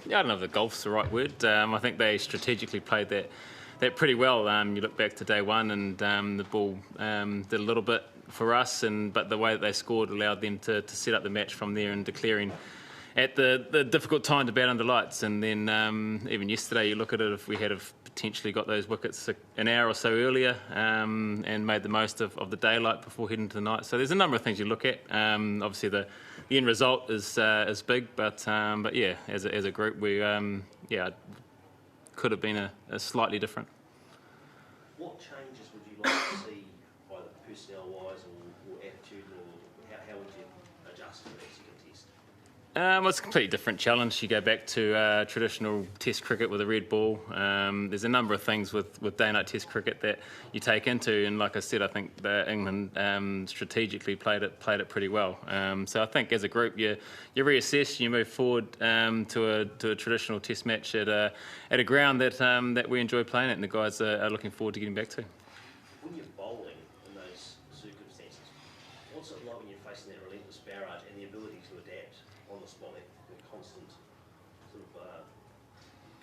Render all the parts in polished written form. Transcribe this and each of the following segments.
Yeah, I don't know if the golf's the right word. I think they strategically played that pretty well. You look back to day one, and the ball did a little bit for us, but the way that they scored allowed them to set up the match from there, and declaring at the difficult time to bat under lights. And then even yesterday, you look at it, if we had have potentially got those wickets an hour or so earlier and made the most of the daylight before heading to the night. So there's a number of things you look at. Obviously the end result is big, but yeah, as a group, we could have been a slightly different. What changes would you like to see, either personnel-wise or attitude, or how would you adjust for the second test? Well, it's a completely different challenge. You go back to traditional Test cricket with a red ball. There's a number of things with day-night Test cricket that you take into, and like I said, I think England strategically played it pretty well. So I think as a group, you reassess, you move forward to a traditional Test match at a ground that we enjoy playing at, and the guys are looking forward to getting back to. When you're bowling in those circumstances, what's it like when you're facing that relentless barrage and the ability to adapt on the spot, with constant sort of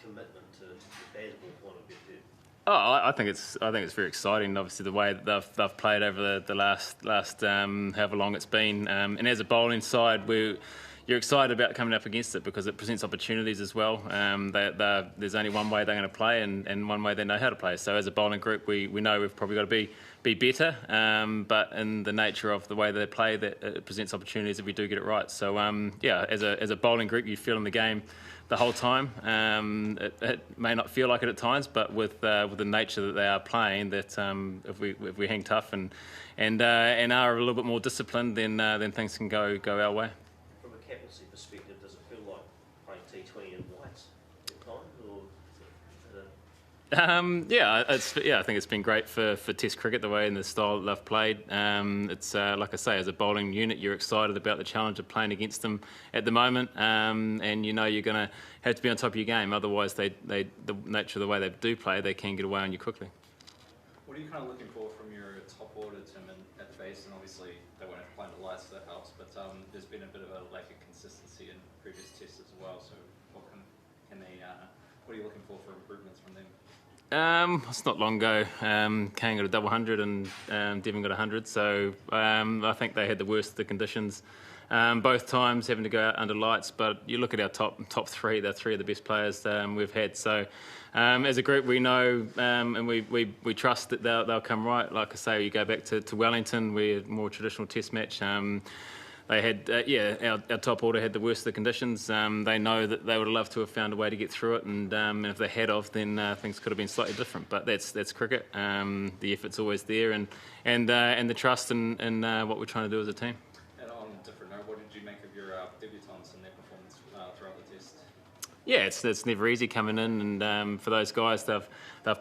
commitment to the batable point of view? Oh, I think it's very exciting. Obviously, the way that they've played over the last however long it's been, and as a bowling side, you're excited about coming up against it because it presents opportunities as well. There's only one way they're going to play, and one way they know how to play. So as a bowling group, we know we've probably got to be better, but in the nature of the way they play, that it presents opportunities if we do get it right. So yeah, as a bowling group, you feel in the game the whole time. It may not feel like it at times, but with the nature that they are playing, that if we hang tough and are a little bit more disciplined, then things can go our way. From a captaincy perspective, does it feel like playing T20 in whites at times, or I think it's been great for Test cricket, the way and the style that they've played. It's like I say, as a bowling unit, you're excited about the challenge of playing against them at the moment, and you know you're going to have to be on top of your game. Otherwise, the nature of the way they do play, they can get away on you quickly. What are you kind of looking for from your top order, Tim, at the base? And obviously they won't have to play under lights, so that helps. But there's been a bit of a lack of consistency in previous tests as well. So what are you looking for improvements from them? It's not long ago. Kane got a double 100 and Devon got 100. So I think they had the worst of the conditions both times, having to go out under lights. But you look at our top three; they're three of the best players we've had. So as a group, we know and we trust that they'll come right. Like I say, you go back to Wellington, we're a more traditional Test match. They had, our top order had the worst of the conditions. They know that they would have loved to have found a way to get through it, and if they had of, then things could have been slightly different. But that's cricket. The effort's always there, and the trust in what we're trying to do as a team. And on a different note, what did you make of your debutants and their performance throughout the test? Yeah, it's never easy coming in, and for those guys, they've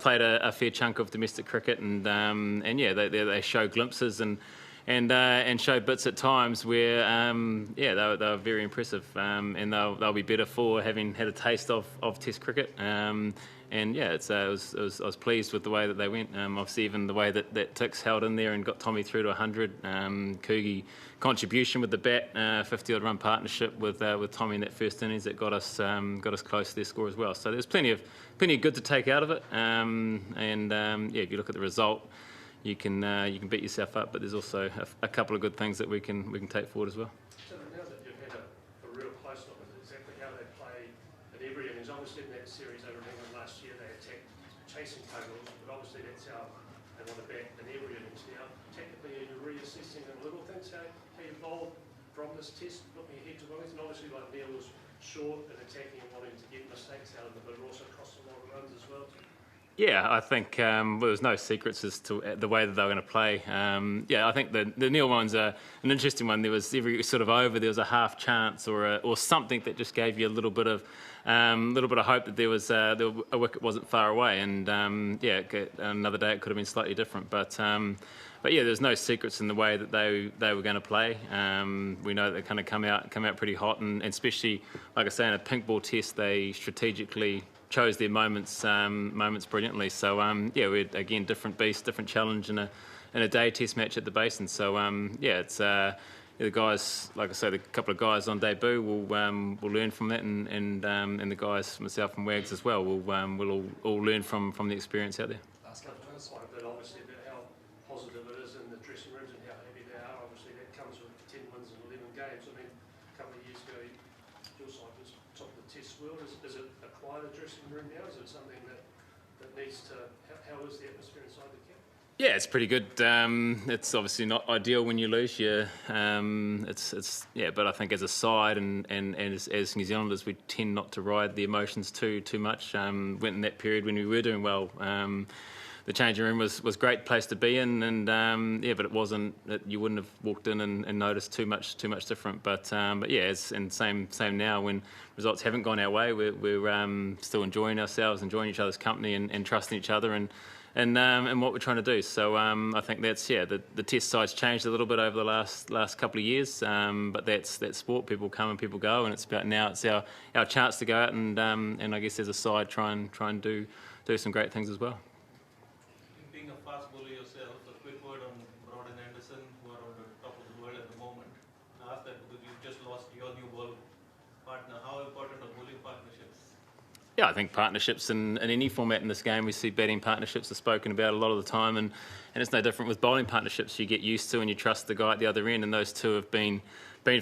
played a fair chunk of domestic cricket, and yeah, they show glimpses and show bits at times where they were very impressive, and they'll be better for having had a taste of Test cricket. And yeah, I was pleased with the way that they went. Obviously, even the way that Tix held in there and got Tommy through to 100. Coogie contribution with the bat, 50-odd run partnership with Tommy in that first innings that got us close to their score as well. So there's plenty of good to take out of it. If you look at the result, you can beat yourself up, but there's also a couple of good things that we can take forward as well. So now that you've had a real close look at exactly how they play at every innings, obviously in that series over in England last year they attacked chasing totals, but obviously that's how they want to bat in every innings now. Technically, are you reassessing in little things how you bowled from this test, looking ahead to Wellington? Obviously, like Neil was short and attacking and wanting to get mistakes out of them, but also crossing a lot of runs as well. Yeah, I think there's no secrets as to the way that they're going to play. I think the Neil one's an interesting one. There was every sort of over, there was a half chance or something that just gave you a little bit of hope that there was a wicket wasn't far away, and another day it could have been slightly different. But yeah, there's no secrets in the way that they were going to play. We know that they kind of come out pretty hot, and especially like I say in a pink ball test, they strategically chose their moments brilliantly. So we're again different beast, different challenge in a day test match at the Basin. So it's the guys, like I say, the couple of guys on debut will learn from that, and the guys, myself and Wags as well, will all learn from the experience out there. Quite a bit, obviously, about how positive it is in the dressing rooms and how happy they are. Obviously, that comes with 10 wins and 11 games. I mean, a couple of years ago, your side was top of the Test world. Is it a quieter dressing room now? Is it something that needs to? How is the atmosphere inside the camp? Yeah, it's pretty good. It's obviously not ideal when you lose. But I think as a side and as New Zealanders, we tend not to ride the emotions too much. Went in that period when we were doing well. The changing room was a great place to be in, and but it wasn't. You wouldn't have walked in and noticed too much different. But yeah, same now. When results haven't gone our way, we're still enjoying ourselves, enjoying each other's company, and trusting each other, and what we're trying to do. So I think that's the Test side's changed a little bit over the last couple of years, but that's sport. People come and people go, and it's about now. It's our chance to go out and I guess as a side try and do some great things as well. Being a fast bowler yourself, a quick word on Broad and Anderson, who are on the top of the world at the moment. I ask that because you've just lost your new ball partner. How important are bowling partnerships? Yeah, I think partnerships in any format in this game, we see batting partnerships are spoken about a lot of the time, and it's no different with bowling partnerships. You get used to and you trust the guy at the other end, and those two have been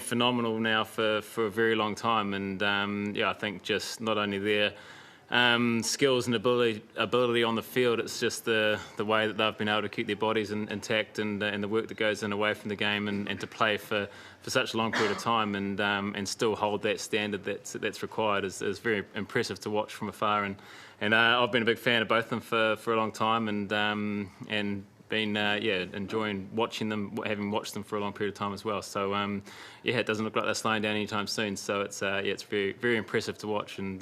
phenomenal now for a very long time. And I think just not only their skills and ability on the field, it's just the way that they've been able to keep their bodies intact, and the work that goes in away from the game, and to play for such a long period of time, and still hold that standard that's required is very impressive to watch from afar. And I've been a big fan of both of them for a long time, and been enjoying watching them, having watched them for a long period of time as well. So it doesn't look like they're slowing down anytime soon. So it's very, very impressive to watch, and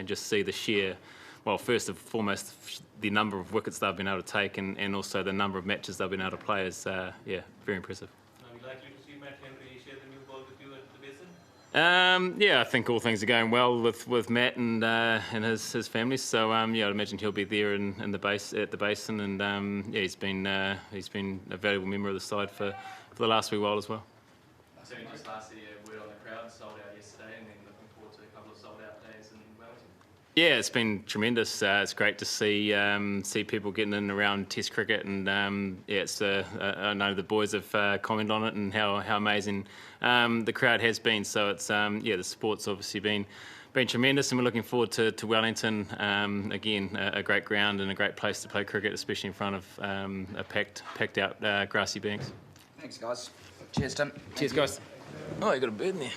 just see the sheer, well, first and foremost, the number of wickets they've been able to take, and also the number of matches they've been able to play is very impressive. Are we likely to see Matt Henry share the new ball with you at the Basin? I think all things are going well with Matt and his family. So I'd imagine he'll be there in the base at the Basin, and he's been a valuable member of the side for the last wee while as well. Certainly just last year, word on the crowd sold out yesterday, and then looking forward to a couple of sold out days in Wellington. Yeah, it's been tremendous. It's great to see people getting in around Test cricket, and I know the boys have commented on it and how amazing the crowd has been. So it's the sport's obviously been tremendous, and we're looking forward to Wellington again. A great ground and a great place to play cricket, especially in front of a packed out grassy banks. Thanks, guys. Cheers, Tim. Cheers, guys. Oh, you got a bird in there.